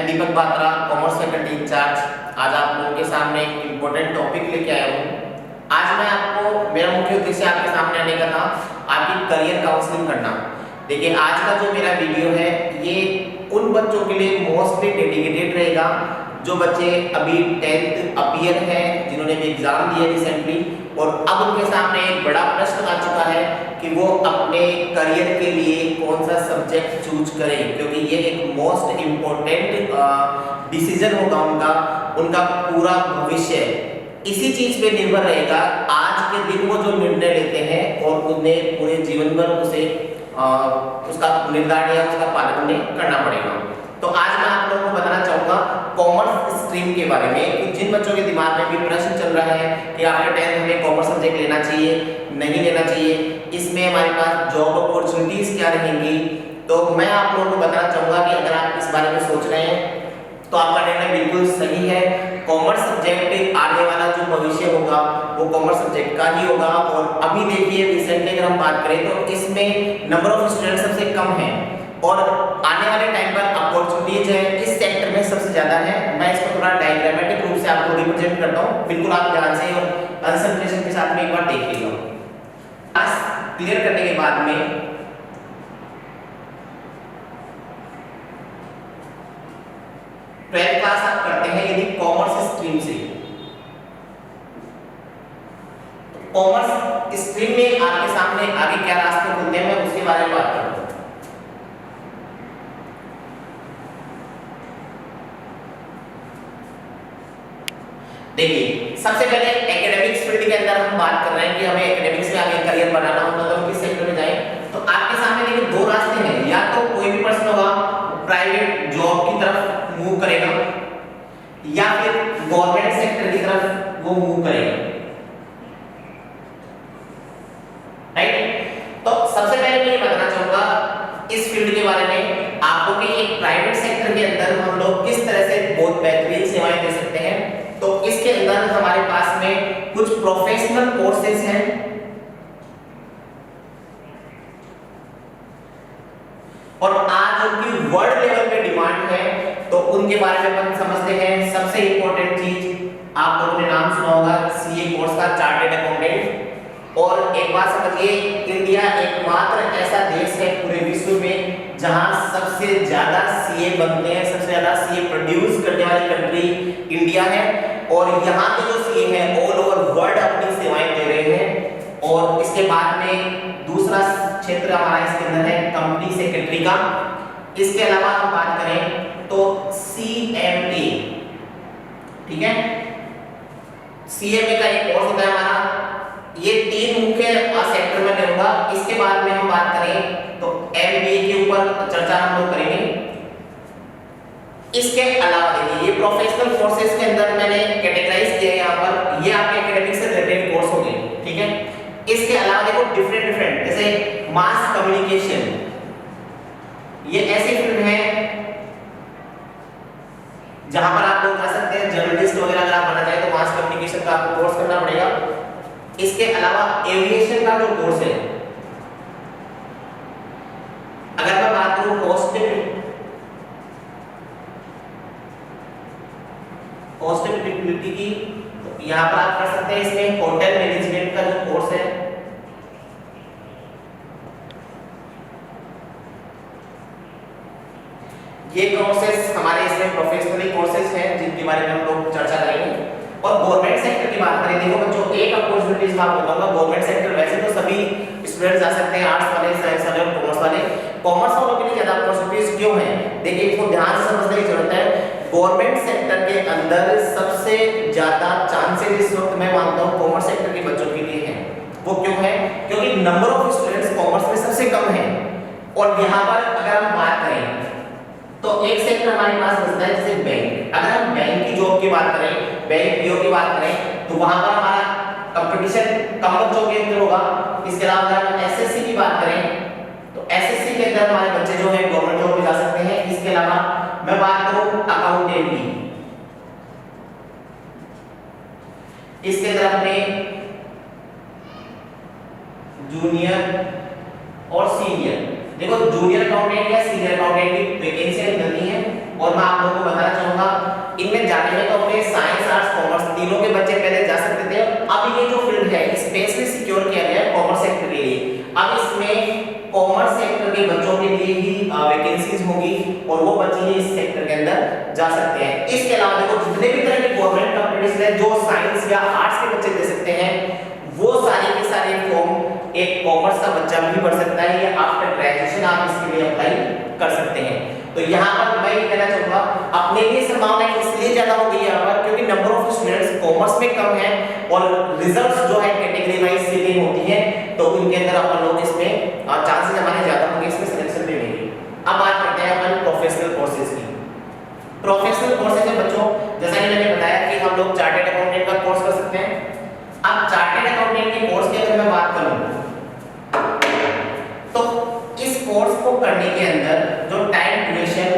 मैं दीपक Batra, commerce faculty in charge, आज आप लोगों के सामने एक इम्पोर्टेंट टॉपिक लेके आया हूँ। आज मैं आपको, मेरा मुख्य उद्देश्य आपके सामने आने का था आपकी करियर काउंसलिंग करना। देखिए, आज का जो मेरा वीडियो है ये उन बच्चों के लिए मोस्टली डेडिकेटेड रहेगा जो बच्चे अभी 10th अपीयर हैं, जिन्होंने भी एग्जाम दिया रिसेंटली, और अब उनके सामने एक बड़ा प्रश्न आ चुका है कि वो अपने करियर के लिए कौन सा सब्जेक्ट चूज करें, क्योंकि ये एक मोस्ट इम्पोर्टेंट डिसीजन होगा उनका पूरा भविष्य इसी चीज पे निर्भर रहेगा। आज के दिन वो जो निर्णय लेते हैं और उन्हें पूरे जीवन भर उसे उसका निर्धारण या उसका पालन उन्हें करना पड़ेगा। तो आज मैं आप लोगों को बताना चाहूंगा कॉमर्स स्ट्रीम के बारे में कि जिन बच्चों के दिमाग में भी प्रश्न चल रहा है कि आफ्टर 10th हमें कॉमर्स सब्जेक्ट लेना चाहिए, नहीं लेना चाहिए, इसमें हमारे पास जॉब अपॉर्चुनिटीज क्या रहेंगी। तो मैं आप लोगों को बताना चाहूंगा कि अगर आप इस बारे में सोच रहे हैं तो आपका निर्णय बिल्कुल सही है। कॉमर्स सब्जेक्ट आने वाला जो भविष्य होगा वो कॉमर्स सब्जेक्ट का ही होगा। और अभी देखिए रिसेंटली अगर हम बात करें तो इसमें नंबर ऑफ स्टूडेंट सबसे कम है और आने वाले टाइम पर अपॉर्चुनिटीज है इस सेक्टर में सबसे ज्यादा है। मैं इसको थोड़ा डायग्रामेटिक रूप से आपको रिप्रेजेंट करता हूँ, बिल्कुल आप ध्यान से और कंसंट्रेशन के साथ में एक बार देख लीजिए। क्लास क्लियर करने के बाद में 12th क्लास आप करते हैं यदि कॉमर्स स्ट्रीम से, कॉमर्स स्ट्रीम में आपके सामने आगे क्या रास्ते खुलते हैं मैं उसके बारे में बात करूंगा। देखिए, सबसे पहले एकेडमिक्स फील्ड के अंदर हम बात कर रहे हैं कि हमें एकेडमिक्स में आगे करियर बनाना होगा तो किस सेक्टर में जाएं। तो आपके सामने देखिए दो रास्ते हैं, या तो कोई भी पर्सन होगा प्राइवेट जॉब की तरफ मूव करेगा या फिर गवर्नमेंट सेक्टर की तरफ वो मूव करेगा, राइट। तो सबसे पहले मैं ये बताना चाहूंगा इस फील्ड के बारे में आपको कि एक प्राइवेट सेक्टर के अंदर हम लोग किस तरह से बहुत बेहतरीन सेवाएं दे सकते हैं। तो इसके अंदर हमारे पास में कुछ प्रोफेशनल कोर्सेज हैं और आज उनकी वर्ल्ड लेवल पे डिमांड है, तो उनके बारे में अपन समझते हैं। सबसे इंपॉर्टेंट चीज आप लोगों ने नाम सुना होगा सीए कोर्स का, चार्टर्ड अकाउंटेंट। और एक बात समझिए, इंडिया एकमात्र ऐसा देश है पूरे विश्व में जहां सबसे ज्यादा सीए बनते हैं, सबसे ज्यादा सीए प्रोड्यूस करने वाली कंट्री इंडिया है। और यहाँ के जो सीए हैं ऑल ओवर वर्ल्ड अपनी सेवाएं दे रहे हैं। और इसके बाद में दूसरा क्षेत्र हमारा इसके अंदर है कंपनी सेक्रेटरी का। इसके अलावा हम बात करें तो सीएमए, ठीक है, सीएमए का एक कोर्स होता है हमारा। ये तीन मुख्य सेक्टर में करूंगा। इसके बाद में हम बात करें तो एमबीए के ऊपर चर्चा हम लोग करेंगे। इसके अलावा देखिए ये प्रोफेशनल कोर्सेज के अंदर मैंने कैटेगराइज किया है यहाँ पर, ये आपके एकेडमिक से रिलेटेड कोर्स होंगे, ठीक है। इसके अलावा देखो डिफरेंट जैसे मास कम्युनिकेशन, ये ऐसी फील्ड है जहां पर आप लोग जा सकते हैं, जर्नलिस्ट वगैरह अगर आप बनना चाहें तो मास कम्युनिकेशन का आपको कोर्स करना पड़ेगा। इसके अलावा एविएशन का जो कोर्स है, अगर मैं बात करूं हॉस्पिटैलिटी की, तो यहां पर आप कर सकते हैं। इसमें होटल मैनेजमेंट का जो कोर्स है, ये कोर्सेज हमारे इसमें प्रोफेशनली कोर्सेज हैं जिनके बारे में हम लोग चर्चा करेंगे। और गवर्नमेंट सेक्टर की बात करें, देखो बच्चों एक अपॉर्चुनिटीज मैं आपको बताऊंगा। गवर्नमेंट सेक्टर वैसे तो सभी स्टूडेंट्स जा सकते हैं, आर्ट्स वाले, साइंस वाले और कॉमर्स वाले। कॉमर्स वालों के लिए ज्यादा अपॉर्चुनिटीज क्यों हैं, देखिए इसको ध्यान से समझने की जरूरत है। गवर्नमेंट सेक्टर के अंदर सबसे ज्यादा चांसेस इस वक्त मैं मानता हूं कॉमर्स सेक्टर के बच्चों के लिए हैं। वो क्यों है, क्योंकि नंबर ऑफ स्टूडेंट्स कॉमर्स में सबसे कम है। और यहाँ पर अगर हम बात करें तो एक सेक्टर हमारे पास बचता है जैसे बैंक। अगर हम बैंक की जॉब की बात करें, बैंक पीओ की बात करें, तो वहां पर हमारा कंपटीशन कम बच्चों के अंदर होगा। इसके अलावा अगर हम एसएससी की बात करें तो एसएससी के अंदर हमारे बच्चे जो है गवर्नमेंट जॉब में जा सकते हैं। इसके अलावा मैं बात करूं अकाउंटेंट की, इसके अंदर अपने जूनियर और सीनियर, देखो जूनियर अकाउंटेंट या सीनियर अकाउंटेंट की वैकेंसी निकलती है और मैं आप लोगों को बताना चाहूंगा इनमें जाने में तो अपने साइंस आर्ट्स कॉमर्स तीनों के बच्चे पहले जा सकते थे, अब ये जो फील्ड है स्पेशली सिक्योर किया गया है कॉमर्स सेक्टर के लिए। अब इसमें कॉमर्स सेक्टर के बच्चों के लिए ही वैकेंसीज होगी और वो बच्चे ही इस सेक्टर के अंदर जा सकते हैं। इसके अलावा देखो जितने भी तरह के गवर्नमेंट कंपटीशन है जो साइंस या आर्ट्स के बच्चे दे सकते हैं वो सारे के सारे फॉर्म एक कॉमर्स का बच्चा भी भर सकता है या आफ्टर ग्रेजुएशन आप इसके लिए अप्लाई कर सकते हैं। तो यहाँ पर मैं ये कहना चाहूंगा अपने लिए संभावना इसलिए ज्यादा हो गई है यहाँ पर क्योंकि नंबर ऑफ स्टूडेंट्स कॉमर्स में कम है और रिजल्ट्स जो है कैटेगरी वाइज सीटिंग होती है तो उनके अंदर अपन लोग इसमें चांसेस हमारे ज्यादा होंगे इसमें सिलेक्शन लेने की। अब बात करते हैं अपन प्रोफेशनल कोर्सेज की। प्रोफेशनल कोर्सेज है बच्चों, जैसा कि मैंने बताया कि हम लोग चार्टर्ड अकाउंटेंट का कोर्स कर सकते हैं। अब चार्टर्ड अकाउंटेंट के कोर्स की अगर मैं बात करूं तो इस कोर्स को करने के अंदर जो टाइम ड्यूरेशन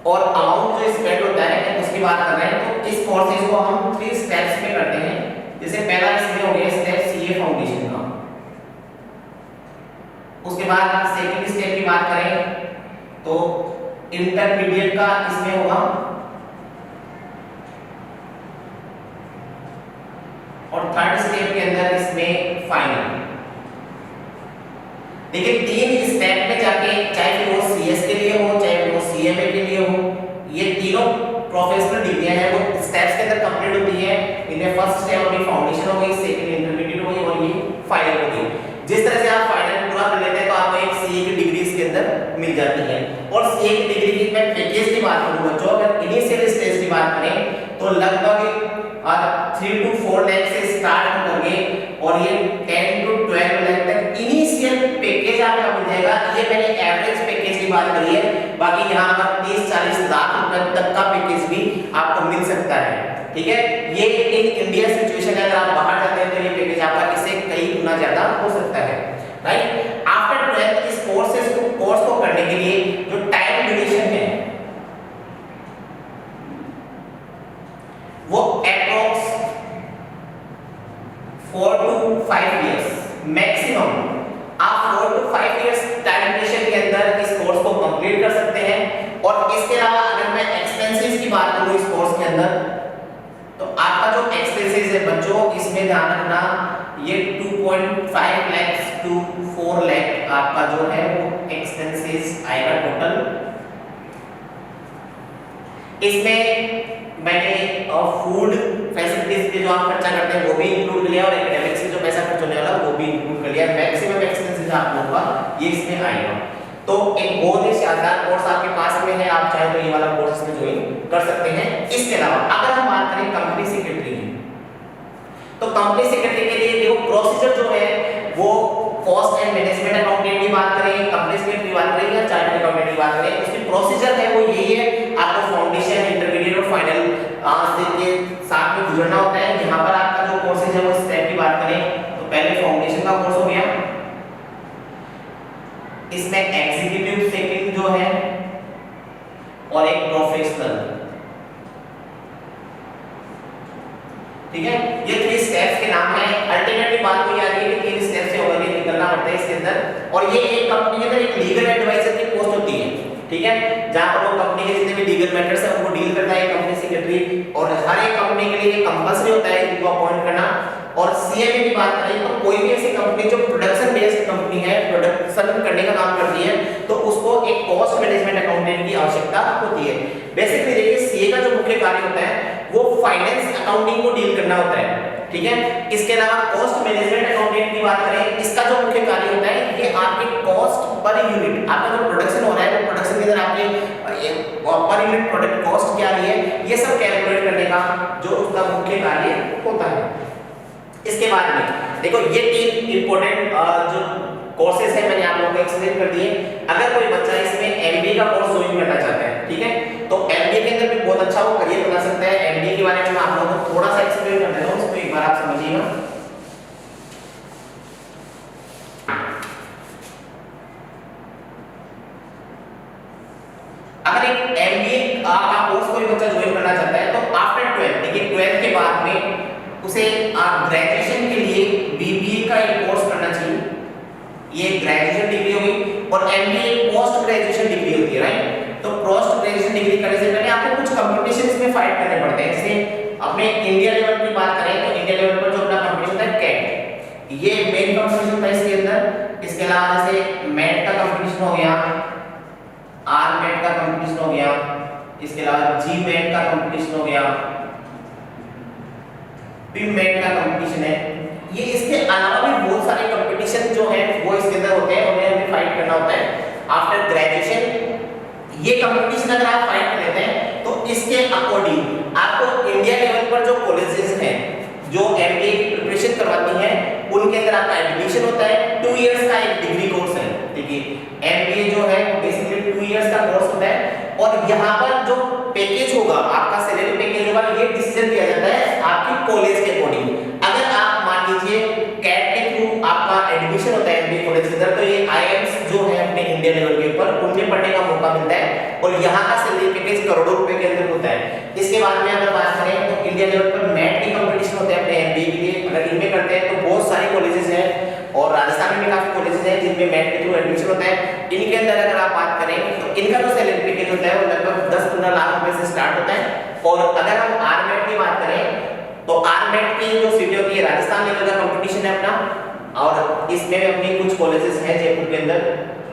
और अमाउंट जो स्पेंड होता है उसकी बात कर रहे हैं। तो इस कोर्सेज को हम 3 स्टेप्स में करते हैं। जैसे पहला इसमें हो गया स्टेप सीए फाउंडेशन का, उसके बाद सेकंड स्टेप की बात करें तो इंटरमीडिएट का इसमें होगा और थर्ड स्टेप के अंदर इसमें फाइनल। देखिए 3 स्टेप में जाके चाहे वो सीएस के लिए हो चाहे वो सीएमए के लिए हो ये तीनों प्रोफेशनल डिग्रियां हैं वो स्टेप्स के अंदर कंप्लीट होती है। इनमें फर्स्ट स्टेप अपनी फाउंडेशन हो गई, सेकंड इंटरमीडिएट हो गई और ये फाइनल हो गई। जिस तरह से आप फाइनल पूरा कर लेते हैं तो आपको एक सीए की डिग्री इसके अंदर मिल जाती है। और सीए की डिग्री की मैं पैकेज की बात करूं बच्चों, अगर इनिशियल स्टेज की बात करें तो लगभग 3 to 4 लाख से स्टार्ट करके और ये 10 to 12 लाख तक इनिशियल पैकेज आपका मिल जाएगा। ये मैंने एवरेज पैकेज की बात करी है, बाकी यहाँ पर 30-40 लाख रुपए तक का पैकेज भी आपको मिल सकता है। ठीक है, ये इन इंडिया सिचुएशन है, अगर आप बाहर जाते हैं तो ये पैकेज आपका इससे कई गुना ज्यादा हो सकता है। राइट, आफ्टर 12 इस कोर्स को करने के लिए जो टाइम ड्यूरेशन है वो अप्रॉक्स 4 to 5 इयर्स मैक्सिमम आप 4 to 5 इयर्स टाइम ड्यूरेशन के अंदर इस कोर्स को कंप्लीट कर सकते हैं। और इसके अलावा अगर मैं एक्सपेंसेस की बात करूं इस कोर्स के अंदर तो आपका जो एक्सपेंसेस है बच्चों इसमें ध्यान रखना ये 2.5 लाख to 4 लाख आपका जो है वो एक्सपेंसेस आएगा टोटल। इसमें मैंने फूड फैसिलिटीज के जो आप खर्चा करते हैं वो भी इंक्लूड कर लिया और एकेडमिक्स से जो पैसा खर्च होने वाला वो भी इंक्लूड कर लिया। मैक्सिमम एक्सपेंसेस आप लोगों का ये इसमें आएगा। तो एक बहुत ही शानदार कोर्स आपके पास में है, आप चाहे तो ये वाला कोर्स इसमें ज्वाइन कर सकते हैं। इसके अलावा अगर हम बात करें कंपनी सेक्रेटरी की तो कंपनी सेक्रेटरी के लिए देखो प्रोसीजर जो है वो कॉस्ट एंड मैनेजमेंट अकाउंटेंट की बात करें, कंपनी सेक्रेटरी की बात करें या चार्टर्ड अकाउंटेंट की बात करें, उसकी प्रोसीजर है वो यही है। आपको फाउंडेशन इंटरमीडिएट और फाइनल के साथ में गुजरना होता है। यहाँ पर आपका जो कोर्सेज है वो स्टेप की बात करें तो पहले फाउंडेशन का कोर्स हो गया, इसमें एग्जीक्यूटिव सेक्रेटरी जो है और एक प्रोफेशनल। ठीक है, ये 3 स्टेप्स के नाम है। अल्टीमेटली बात को याद है कि 3 स्टेप से होकर निकलना पड़ता है इसके अंदर। और ये एक कंपनी के अंदर एक लीगल एडवाइजर की पोस्ट होती है। ठीक है, जहां पर वो कंपनी के जितने भी लीगल मैटर्स है उनको डील करता है कंपनी सेक्रेटरी। और हर एक कंपनी के लिए कंपल्सरी होता है इनको अपॉइंट करना। और सीएमए की बात करें तो कोई भी ऐसी कंपनी जो प्रोडक्शन बेस्ड कंपनी है, प्रोडक्शन करने का काम करती है, तो उसको एक कॉस्ट मैनेजमेंट अकाउंटेंट की आवश्यकता होती है। बेसिकली देखिए सीए का जो मुख्य कार्य होता है वो फाइनेंस अकाउंटिंग को डील करना होता है। ठीक है, इसके अलावा कॉस्ट मैनेजमेंट अकाउंटेंट की बात करें, इसका जो मुख्य कार्य होता है ये आपके कॉस्ट पर यूनिट, आपका जो प्रोडक्शन हो रहा है वो प्रोडक्शन के अंदर आपके पर यूनिट प्रोडक्ट कॉस्ट क्या है ये सब कैलकुलेट करने का जो उसका मुख्य कार्य होता है। इसके बाद में देखो ये 3 इंपॉर्टेंट जो कोर्सेज है मैंने आप लोगों को एक्सप्लेन कर दिए। अगर कोई बच्चा इसमें एमबीए का कोर्स ज्वाइन करना चाहता है, ठीक है, तो एमबीए के अंदर भी बहुत अच्छा वो करियर बना सकता है। एमबीए के बारे में मैं आप लोगों को थोड़ा सा एक्सप्लेन कर देता हूं, उसको एक बार आप समझिएगा। अगर एक एमबीए का कोर्स कोई बच्चा ज्वाइन करना चाहता है तो आफ्टर 12 देखिए 12 के बाद में उसे ग्रेजुएशन के लिए बीबीए का एक कोर्स करना चाहिए। ये ग्रेजुएशन डिग्री होगी और एमबीए पोस्ट ग्रेजुएशन डिग्री होती है, राइट। तो पोस्ट ग्रेजुएशन डिग्री करने से पहले आपको कुछ कंपटीशंस में फाइट करने पड़ते हैं। जैसे अपने इंडिया लेवल की बात करें तो इंडिया लेवल पर जो अपना कंपटीशन है कैट, ये मेन कंपटीशन होता है इसके अंदर। इसके अलावा जैसे मैट का कंपटीशन हो गया, आर मैट का कंपटीशन हो गया, इसके अलावा जी मैट का कंपटीशन हो गया, पी मैट का कंपटीशन है। ये इसके अलावा भी बहुत सारे कंपटीशन जो है वो इसके अंदर होते हैं, उन्हें हमें फाइट करना होता है आफ्टर ग्रेजुएशन। ये कंपटीशन अगर आप फाइट कर लेते हैं तो इसके अकॉर्डिंग आपको इंडिया लेवल पर जो कॉलेजेस हैं जो एमबीए की प्रिपरेशन करवाती हैं उनके अंदर आपका एडमिशन होता है। 2 इयर्स का एक डिग्री कोर्स है। देखिए एमबीए जो है बेसिकली 2 इयर्स का कोर्स होता है और यहाँ पर जो पैकेज होगा आपका सैलरी पैकेज होगा ये डिसीजन दिया जाता है आपकी कॉलेज के अकॉर्डिंग। अगर आप मान लीजिए कैट के थ्रू आपका एडमिशन होता है एमबीए कॉलेज के अंदर तो ये आईआईएम्स जो है अपने इंडिया लेवल के ऊपर उनमें पढ़ने का मौका मिलता है और यहाँ का सैलरी पैकेज करोड़ों रुपए के अंदर होता है। इसके बाद में अगर बात करें तो इंडिया लेवल पर मैट के कंपटीशन होते हैं अपने एमबीए के लिए। अगर इनमें करते हैं तो बहुत सारे कॉलेजेस हैं और राजस्थान में भी काफी कॉलेजेस हैं जिनमें मैट के थ्रू एडमिशन होता है। इनके अंदर अगर आप बात करें तो इनका जो सैलरी पैकेज होता है वो लगभग 10-15 लाख रुपए से स्टार्ट होता है। और अगर हम आर मैट की बात करें तो आर मैट की जो सीटें होती है राजस्थान लेवल का कंपटीशन है अपना और इसमें अपनी कुछ कॉलेजेस हैं जयपुर के अंदर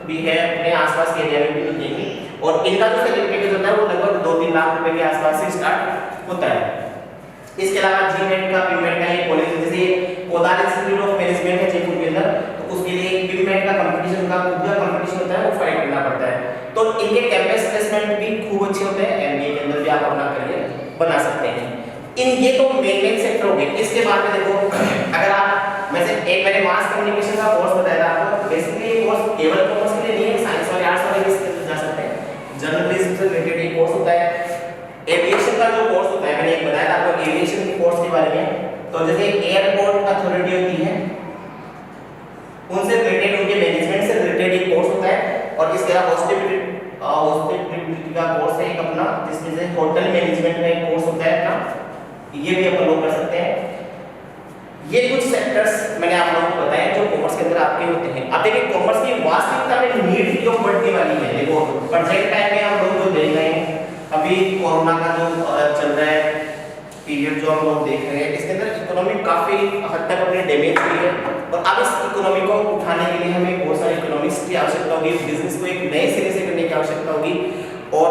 भी है, अपने आसपास के एरिया में भी मिलेंगी और इनका जो सैलरी पैकेज होता है वो लगभग 2-3 लाख रुपए के आसपास से स्टार्ट होता है। इसके अलावा जीमेट का पीमेट का एक कॉलेज जैसे कोदार इंस्टीट्यूट ऑफ मैनेजमेंट है जयपुर के अंदर तो उसके लिए पीमेट का कंपटीशन का खुद का कंपटीशन होता है वो फाइट करना पड़ता है। तो इनके कैंपस प्लेसमेंट भी खूब अच्छे होते हैं, एमबीए के अंदर भी आप अपना करियर बना सकते हैं। इन ये तो मेन सेक्टर हो गए। इसके बाद में देखो अगर आप वैसे एक मैंने मास कम्युनिकेशन का कोर्स बताया था आपको, बेसिकली ये कोर्स केवल कॉमर्स के लिए नहीं है, साइंस वाले आर्ट्स वाले भी इसके अंदर जा सकते हैं। जर्नलिज्म से रिलेटेड ये कोर्स होता है। एविएशन का जो कोर्स होता है मैंने एक बताया था आपको एविएशन के कोर्स के बारे में। तो जैसे एयरपोर्ट अथॉरिटी होती है उनसे रिलेटेड उनके मैनेजमेंट से रिलेटेड एक कोर्स होता है और इसके अलावा हॉस्पिटैलिटी का कोर्स है एक अपना जिसमें से होटल मैनेजमेंट का एक कोर्स होता है अपना, ये भी अपन लोग कर सकते हैं। ये कुछ सेक्टर्स मैंने आप लोगों को बताए जो कॉमर्स के अंदर आपके होते हैं। अब देखिए कॉमर्स की वास्तविकता में नीड क्यों बढ़ने वाली है। देखो प्रेजेंट टाइम में हम लोग जो देख रहे हैं अभी कोरोना का जो चल रहा है पीरियड जो हम लोग देख रहे हैं इसके अंदर इकोनॉमी काफी हद तक अपने डैमेज हुई है और अब इस इकोनॉमी को उठाने के लिए हमें बहुत सारे इकोनॉमिक्स की आवश्यकता होगी, बिजनेस को एक नए सिरे से करने की आवश्यकता होगी। और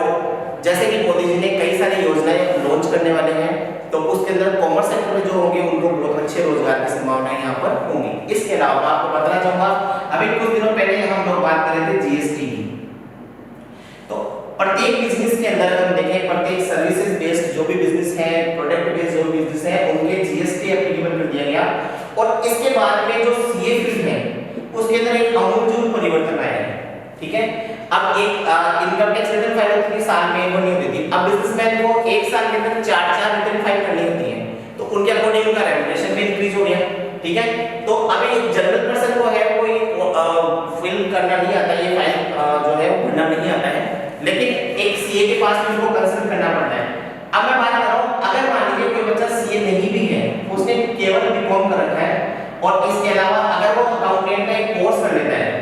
जैसे कि मोदी जी ने कई सारी योजनाएं लॉन्च करने वाले हैं तो उसके अंदर कॉमर्स सेक्टर में जो होंगे उनको बहुत अच्छे रोजगार की संभावनाएं यहाँ पर होंगी। इसके अलावा मैं आपको बताना चाहूंगा अभी कुछ दिनों पहले हम लोग बात कर रहे थे जीएसटी की। तो प्रत्येक बिजनेस के अंदर हम देखें प्रत्येक सर्विसेज बेस्ड जो भी बिजनेस है प्रोडक्ट बेस्ड जो बिजनेस है उनके जीएसटी एप्लीकेबल कर दिया गया और इसके बाद में जो सीए फील्ड है उसके अंदर एक आमूल परिवर्तन आया है। ठीक है, अब एक इनकम टैक्स रिटर्न फाइल होती थी साल में एक नहीं होती थी, अब बिजनेसमैन को एक साल के अंदर 4 रिटर्न फाइल करनी होती है तो उनके अकॉर्डिंग उनका रेमुनरेशन भी इंक्रीज हो गया। ठीक है, तो अभी जनरल पर्सन को है कोई फिल करना नहीं आता, ये फाइल जो है वो भरना नहीं आता है, लेकिन एक सीए के पास भी उनको कंसल्ट करना पड़ता है। अब मैं बात कर रहा हूं अगर मान लीजिए कोई बच्चा सीए नहीं भी है उसने केवल बीकॉम कर रखा है और इसके अलावा अगर वो अकाउंटेंट का एक कोर्स कर लेता है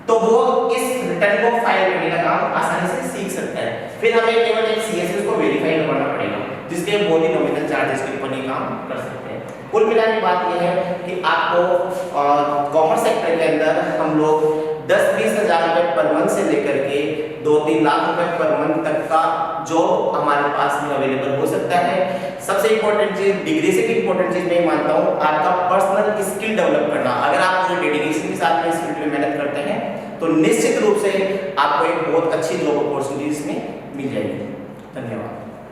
तो वो इस रिटर्न को फाइल करने का काम आसानी से सीख सकता है। फिर हमें केवल एक सीएसएस को वेरीफाई करना पड़ेगा जिसके बहुत ही नॉमिनल चार्जेस के ऊपर ये काम कर सकते हैं। कुल मिलाकर बात यह है कि आपको कॉमर्स सेक्टर के अंदर हम लोग 10-20 हज़ार रुपए पर मंथ से लेकर के 2-3 लाख रुपए पर मंथ तक का जॉब हमारे पास में अवेलेबल हो सकता है। सबसे इंपॉर्टेंट चीज डिग्री से भी इंपॉर्टेंट चीज मैं मानता हूँ आपका पर्सनल स्किल डेवलप करना। अगर आप पूरे डेडिकेशन के साथ में इस फील्ड में मेहनत करते हैं तो निश्चित रूप से आपको एक बहुत अच्छी जॉब अपॉर्चुनिटी इसमें मिल जाएगी। धन्यवाद।